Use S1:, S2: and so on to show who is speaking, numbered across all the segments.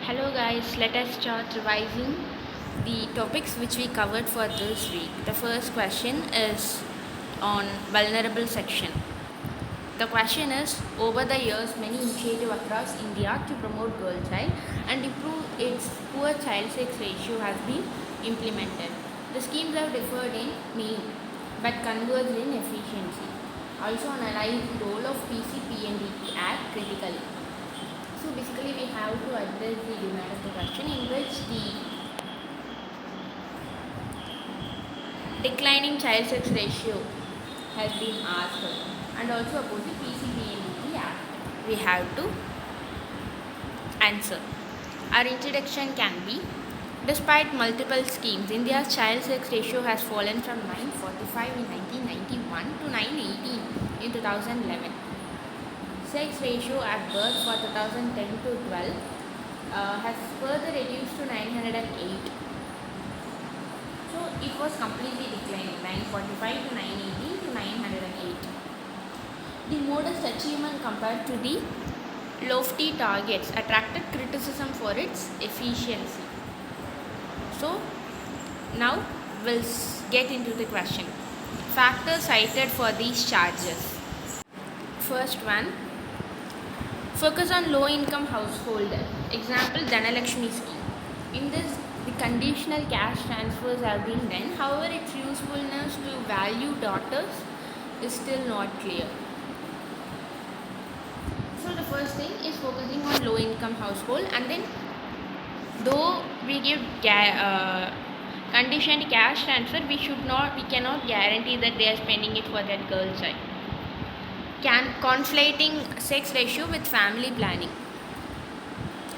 S1: Hello guys, let us start revising the topics which we covered for this week. The first question is on vulnerable section. The question is, over the years many initiatives across India to promote girl child and improve its poor child sex ratio has been implemented. The schemes have differed in name but converged in efficiency. Also analyze the role of PCPNDT Act critically. So basically we have to address the demand of the question in which the declining child sex ratio has been asked and also about the PCPNDT Act. We have to answer. Our introduction can be, despite multiple schemes, India's child sex ratio has fallen from 945 in 1991 to 918 in 2011. Sex ratio at birth for 2010 to 12 has further reduced to 908. So it was completely declining, 945 to 980 to 908. The modest achievement compared to the lofty targets attracted criticism for its efficiency. So now we'll get into the question. Factors cited for these charges. First one, focus on low-income household. Example, Dhanalakshmi scheme. In this, the conditional cash transfers have been done. However, its usefulness to value daughters is still not clear. So the first thing is focusing on low-income household, and then though we give conditioned cash transfer, we cannot guarantee that they are spending it for that girl child. Conflating sex ratio with family planning.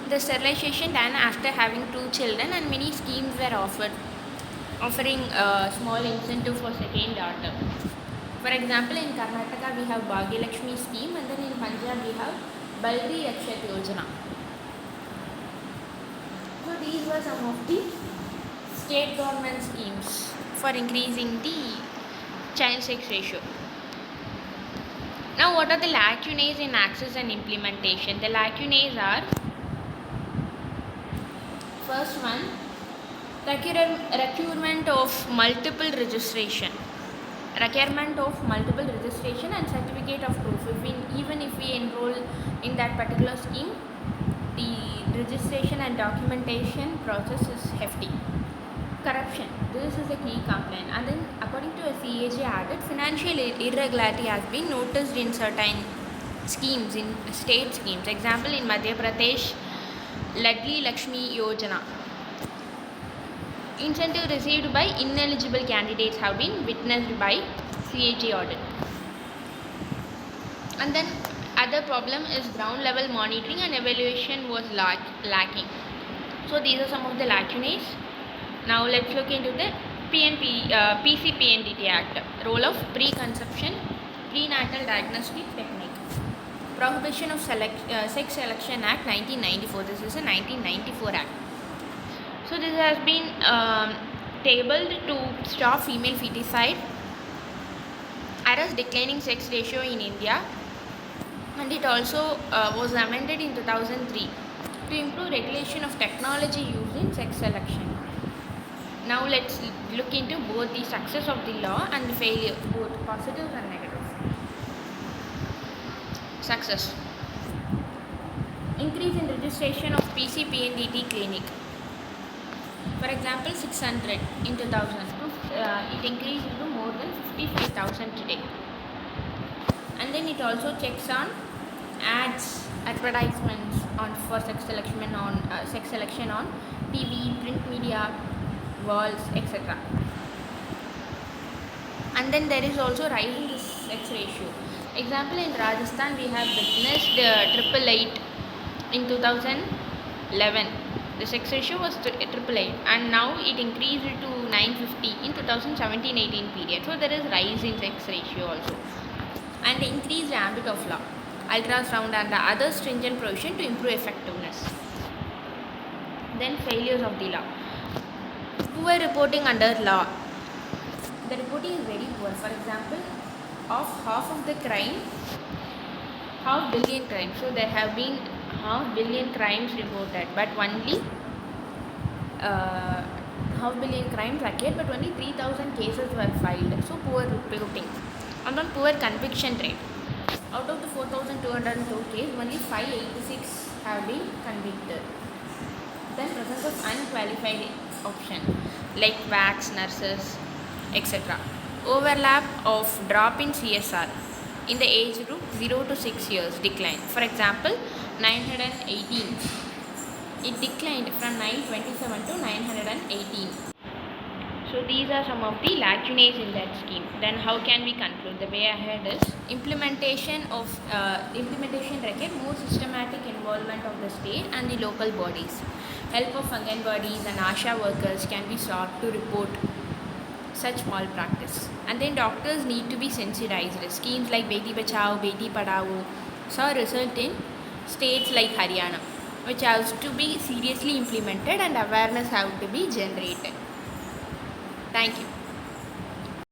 S1: The sterilization done after having 2 children, and many schemes were offering a small incentive for second daughter. For example, in Karnataka we have Bhagyalakshmi scheme, and then in Punjab we have Balri Rakshat Yojana. So these were some of the state government schemes for increasing the child sex ratio. Now, what are the lacunae in access and implementation? The lacunae are, first one, requirement of multiple registration. Requirement of multiple registration and certificate of proof. Even if we enroll in that particular scheme, the registration and documentation process is hefty. Corruption, this is a key complaint. And then according to a CAG audit, financial irregularity has been noticed in certain schemes, in state schemes. Example, in Madhya Pradesh, Ladli Lakshmi Yojana. Incentive received by ineligible candidates have been witnessed by CAG audit. And then other problem is ground level monitoring and evaluation was lacking. So these are some of the lacunae. Now let's look into the PCPNDT Act. Role of preconception, prenatal diagnostic technique. Prohibition of Sex Selection Act 1994. This is a 1994 Act. So this has been tabled to stop female feticide, arrest declining sex ratio in India, and it also was amended in 2003 to improve regulation of technology used in sex selection. Now let's look into both the success of the law and the failure, both positive and negative. Success. Increase in registration of PCPNDT clinic. For example, 600 in 2000. It increased to more than 55,000 today. And then it also checks on ads, advertisements for sex selection on TV, print media, walls, etc. And then there is also rise in the sex ratio. Example, in Rajasthan we have witnessed 888 in 2011. The sex ratio was 888 and now it increased to 950 in 2017-18 period. So there is rise in sex ratio also. And increased ambit of law, ultrasound and the other stringent provision to improve effectiveness. Then failures of the law. Poor reporting under law. The reporting is very poor. For example, of half of the crime, half billion crimes. So there have been half billion crimes reported, but only uh, half billion crimes occurred, but only 3,000 cases were filed. So poor reporting. And on poor conviction rate. Out of the 4,202 cases, only 586 have been convicted. Then presence of unqualified option like wax, nurses, etc. Overlap of drop in CSR in the age group 0 to 6 years decline. For example, 918. It declined from 927 to 918. So these are some of the lacunae in that scheme. Then how can we conclude? The way ahead is implementation required more systematic involvement of the state and the local bodies. Help of Anganwadis and ASHA workers can be sought to report such malpractice. And then doctors need to be sensitized. Schemes like Beti Bachao, Beti Padhao saw result in states like Haryana, which has to be seriously implemented and awareness have to be generated. Thank you.